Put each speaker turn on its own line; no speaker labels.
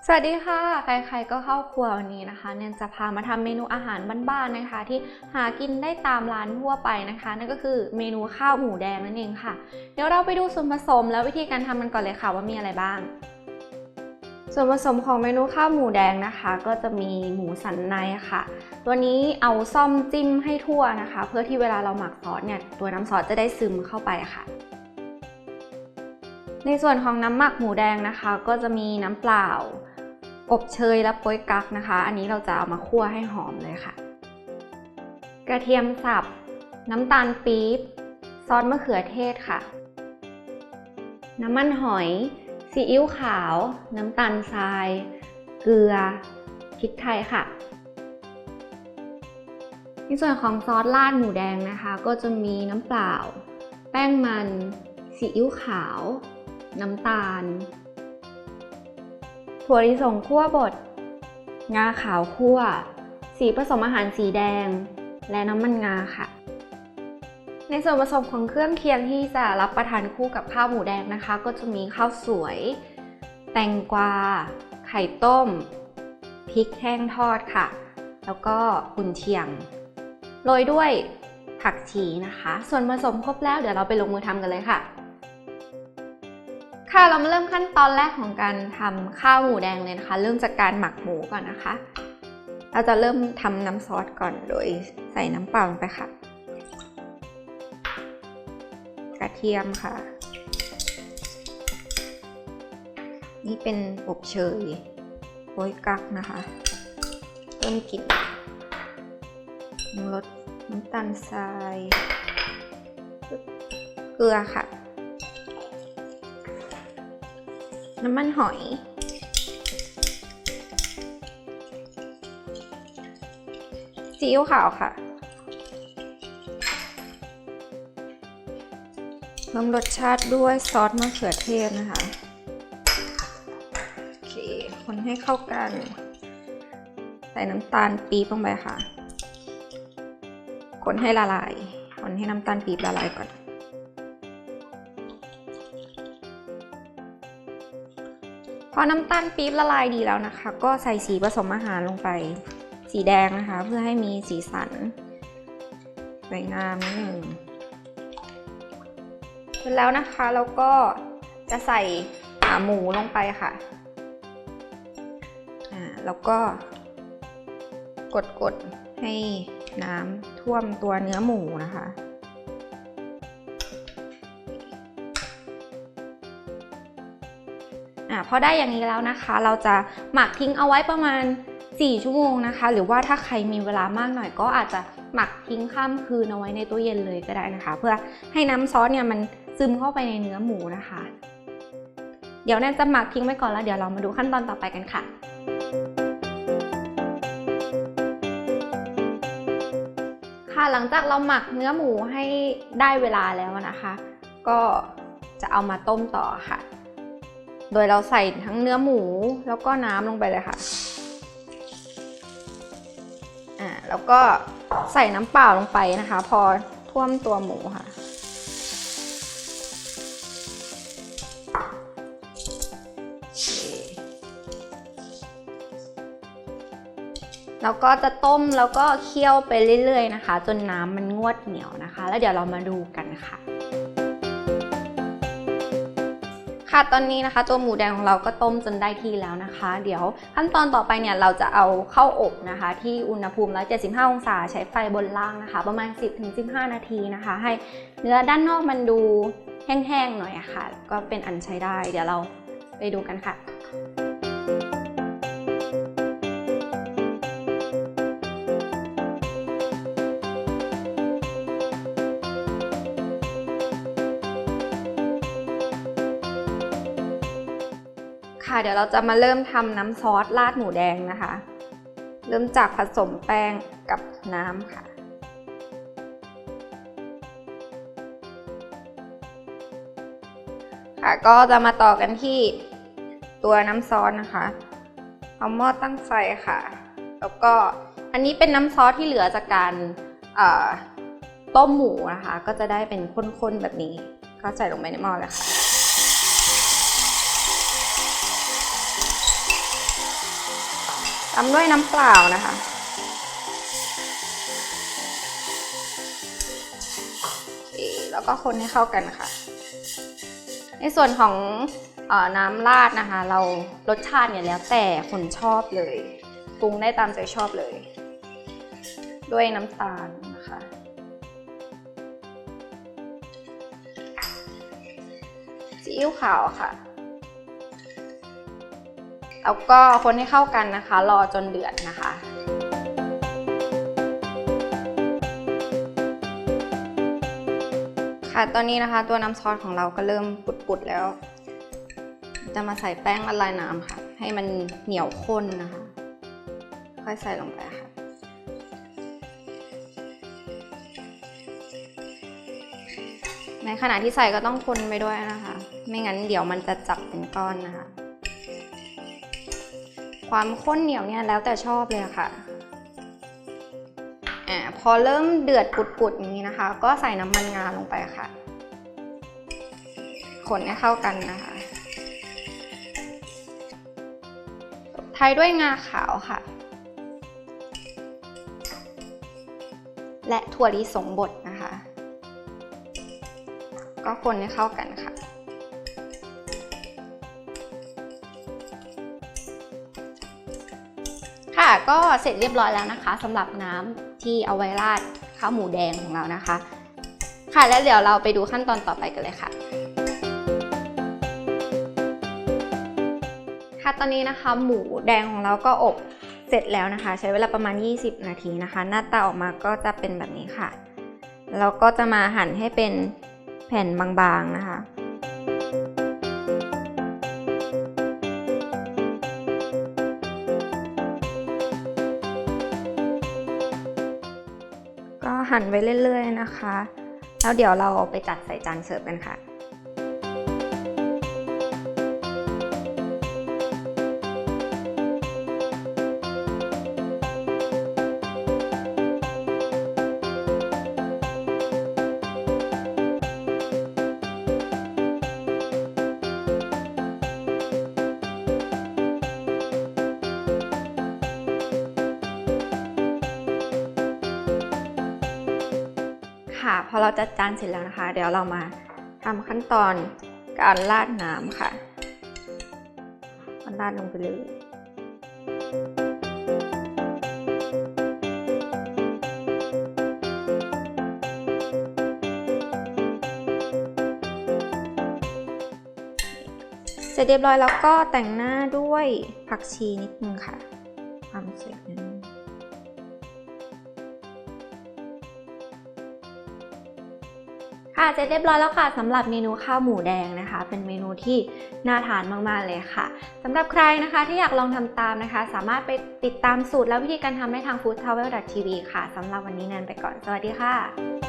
สวัสดีค่ะใครๆก็เข้าครัววันนี้นะคะแนนจะพามาทำเมนูอาหารบ้านๆนะคะที่หากินได้ตามร้านทั่วไปนะคะนั่นก็คือเมนูข้าวหมูแดงนั่นเองค่ะเดี๋ยวเราไปดูส่วนผสมแล้ววิธีการทำมันก่อนเลยค่ะว่ามีอะไรบ้างส่วนผสมของเมนูข้าวหมูแดงนะคะก็จะมีหมูสันในค่ะตัวนี้เอาซ่อมจิ้มให้ทั่วนะคะเพื่อที่เวลาเราหมักซอสเนี่ยตัวน้ำซอสจะได้ซึมเข้าไปค่ะในส่วนของน้ำหมักหมูแดงนะคะก็จะมีน้ำเปล่าอบเชยและโป๊ยกั๊กนะคะอันนี้เราจะเอามาคั่วให้หอมเลยค่ะกระเทียมสับน้ำตาลปี๊บซอสมะเขือเทศค่ะน้ำมันหอยซีอิ๊วขาวน้ำตาลทรายเกลือพริกไทยค่ะในส่วนของซอสราดหมูแดงนะคะก็จะมีน้ำเปล่าแป้งมันซีอิ๊วขาวน้ำตาลถั่วลิสงคั่วบดงาขาวคั่วสีผสมอาหารสีแดงและน้ำมันงาค่ะในส่วนผสมของเครื่องเคียงที่จะรับประทานคู่กับข้าวหมูแดงนะคะก็จะมีข้าวสวยแตงกวาไข่ต้มพริกแห้งทอดค่ะแล้วก็กุนเชียงโรยด้วยผักชีนะคะส่วนผสมครบแล้วเดี๋ยวเราไปลงมือทำกันเลยค่ะค่ะเรามาเริ่มขั้นตอนแรกของการทำข้าวหมูแดงเลยนะคะเริ่มจากการหมักหมูก่อนนะคะเราจะเริ่มทำน้ำซอสก่อนโดยใส่น้ำเปล่าลงไปค่ะกระเทียมค่ะนี่เป็นอบเชยโป๊ยกั๊กนะคะเพิ่มกลิ่นรสน้ำตาลทรายเกลือค่ะน้ำมันหอยซีอิ๊วขาวค่ะเพิ่มรสชาติด้วยซอสมะเขือเทศนะคะโอเคคนให้เข้ากันใส่น้ำตาลปี๊บลงไปค่ะคนให้ละลายคนให้น้ำตาลปี๊บละลายก่อนพอน้ำตาลปี๊บละลายดีแล้วนะคะก็ใส่สีผสมอาหารลงไปสีแดงนะคะเพื่อให้มีสีสันสวยงามนิดหนึ่งเสร็จแล้วนะคะเราก็จะใส่หมูลงไปค่ะแล้วก็กดให้น้ำท่วมตัวเนื้อหมูนะคะพอได้อย่างนี้แล้วนะคะเราจะหมักทิ้งเอาไว้ประมาณ4 ชั่วโมงนะคะหรือว่าถ้าใครมีเวลามากหน่อยก็อาจจะหมักทิ้งข้ามคืนเอาไว้ในตู้เย็นเลยก็ได้นะคะเพื่อให้น้ำซอสเนี่ยมันซึมเข้าไปในเนื้อหมูนะคะเดี๋ยวแนนจะหมักทิ้งไว้ก่อนแล้วเดี๋ยวเรามาดูขั้นตอนต่อไปกันค่ะหลังจากเราหมักเนื้อหมูให้ได้เวลาแล้วนะคะก็จะเอามาต้มต่อค่ะโดยเราใส่ทั้งเนื้อหมูแล้วก็น้ำลงไปเลยค่ะแล้วก็ใส่น้ำเปล่าลงไปนะคะพอท่วมตัวหมูค่ะแล้วก็จะต้มแล้วก็เคี่ยวไปเรื่อยๆนะคะจนน้ำมันงวดเหนียวนะคะแล้วเดี๋ยวเรามาดูกันค่ะตอนนี้นะคะตัวหมูแดงของเราก็ต้มจนได้ที่แล้วนะคะเดี๋ยวขั้นตอนต่อไปเนี่ยเราจะเอาเข้าอบนะคะที่อุณหภูมิ175 องศาใช้ไฟบนล่างนะคะประมาณ 10-15 นาทีนะคะให้เนื้อด้านนอกมันดูแห้งๆหน่อยค่ะก็เป็นอันใช้ได้เดี๋ยวเราไปดูกันค่ะเดี๋ยวเราจะมาเริ่มทำน้ำซอสราดหมูแดงนะคะเริ่มจากผสมแป้งกับน้ำค่ะก็จะมาต่อกันที่ตัวน้ำซอสนะคะเอาหม้อตั้งไฟค่ะแล้วก็อันนี้เป็นน้ำซอสที่เหลือจากการต้มหมูนะคะก็จะได้เป็นข้นๆแบบนี้ก็ใส่ลงไปในหม้อเลยค่ะ ตามด้วยน้ำเปล่านะคะแล้วก็คนให้เข้ากันค่ะในส่วนของน้ำราดนะคะเรารสชาติเนี่ยแล้วแต่คนชอบเลยปรุงได้ตามใจชอบเลยด้วยน้ำตาลนะคะซีอิ๊วขาวค่ะแล้วก็คนให้เข้ากันนะคะรอจนเดือดนะคะค่ะตอนนี้นะคะตัวน้ำซอสของเราก็เริ่มปุดๆแล้วจะมาใส่แป้งละลายน้ำค่ะให้มันเหนียวข้นนะคะค่อยใส่ลงไปค่ะในขณะที่ใส่ก็ต้องคนไปด้วยนะคะไม่งั้นเดี๋ยวมันจะจับเป็นก้อนนะคะความข้นเหนียวเนี่ยแล้วแต่ชอบเลยค่ะพอเริ่มเดือดปุดๆอย่างนี้นะคะก็ใส่น้ำมันงาลงไปค่ะคนให้เข้ากันนะคะท้ายด้วยงาขาวค่ะและถั่วลิสงบดนะคะก็คนให้เข้ากันค่ะค่ะก็เสร็จเรียบร้อยแล้วนะคะสำหรับน้ำที่เอาไว้ราดข้าวหมูแดงของเรานะคะค่ะแล้วเดี๋ยวเราไปดูขั้นตอนต่อไปกันเลยค่ะค่ะตอนนี้นะคะหมูแดงของเราก็อบเสร็จแล้วนะคะใช้เวลาประมาณ20นาทีนะคะหน้าตาออกมาก็จะเป็นแบบนี้ค่ะเราก็จะมาหั่นให้เป็นแผ่นบางๆนะคะก็หั่นไว้เรื่อยๆนะคะแล้วเดี๋ยวเราไปจัดใส่จานเสิร์ฟกันค่ะพอเราจัดจานเสร็จแล้วนะคะเดี๋ยวเรามาทำขั้นตอนการราดน้ำค่ะราดลงไปเลยเสร็จเรียบร้อยแล้วก็แต่งหน้าด้วยผักชีนิดนึงค่ะความสวยงามค่ะเสร็จเรียบร้อยแล้วค่ะสำหรับเมนูข้าวหมูแดงนะคะเป็นเมนูที่น่าทานมากๆเลยค่ะสำหรับใครนะคะที่อยากลองทำตามนะคะสามารถไปติดตามสูตรและวิธีการทำได้ทาง foodtravel.tv ค่ะสำหรับวันนี้แนนไปก่อนสวัสดีค่ะ